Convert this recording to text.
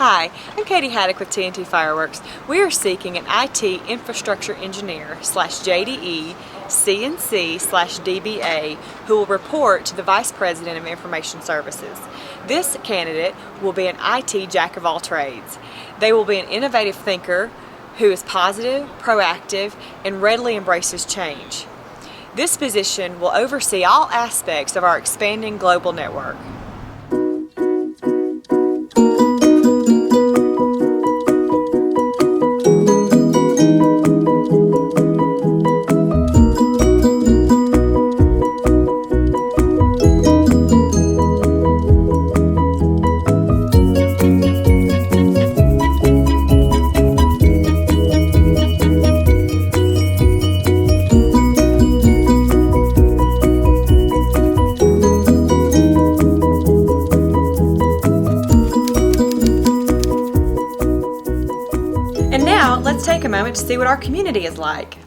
Hi, I'm Katie Haddock with TNT Fireworks. We are seeking an IT infrastructure engineer / JDE CNC / DBA who will report to the Vice President of Information Services. This candidate will be an IT jack of all trades. They will be an innovative thinker who is positive, proactive, and readily embraces change. This position will oversee all aspects of our expanding global network. And now, let's take a moment to see what our community is like.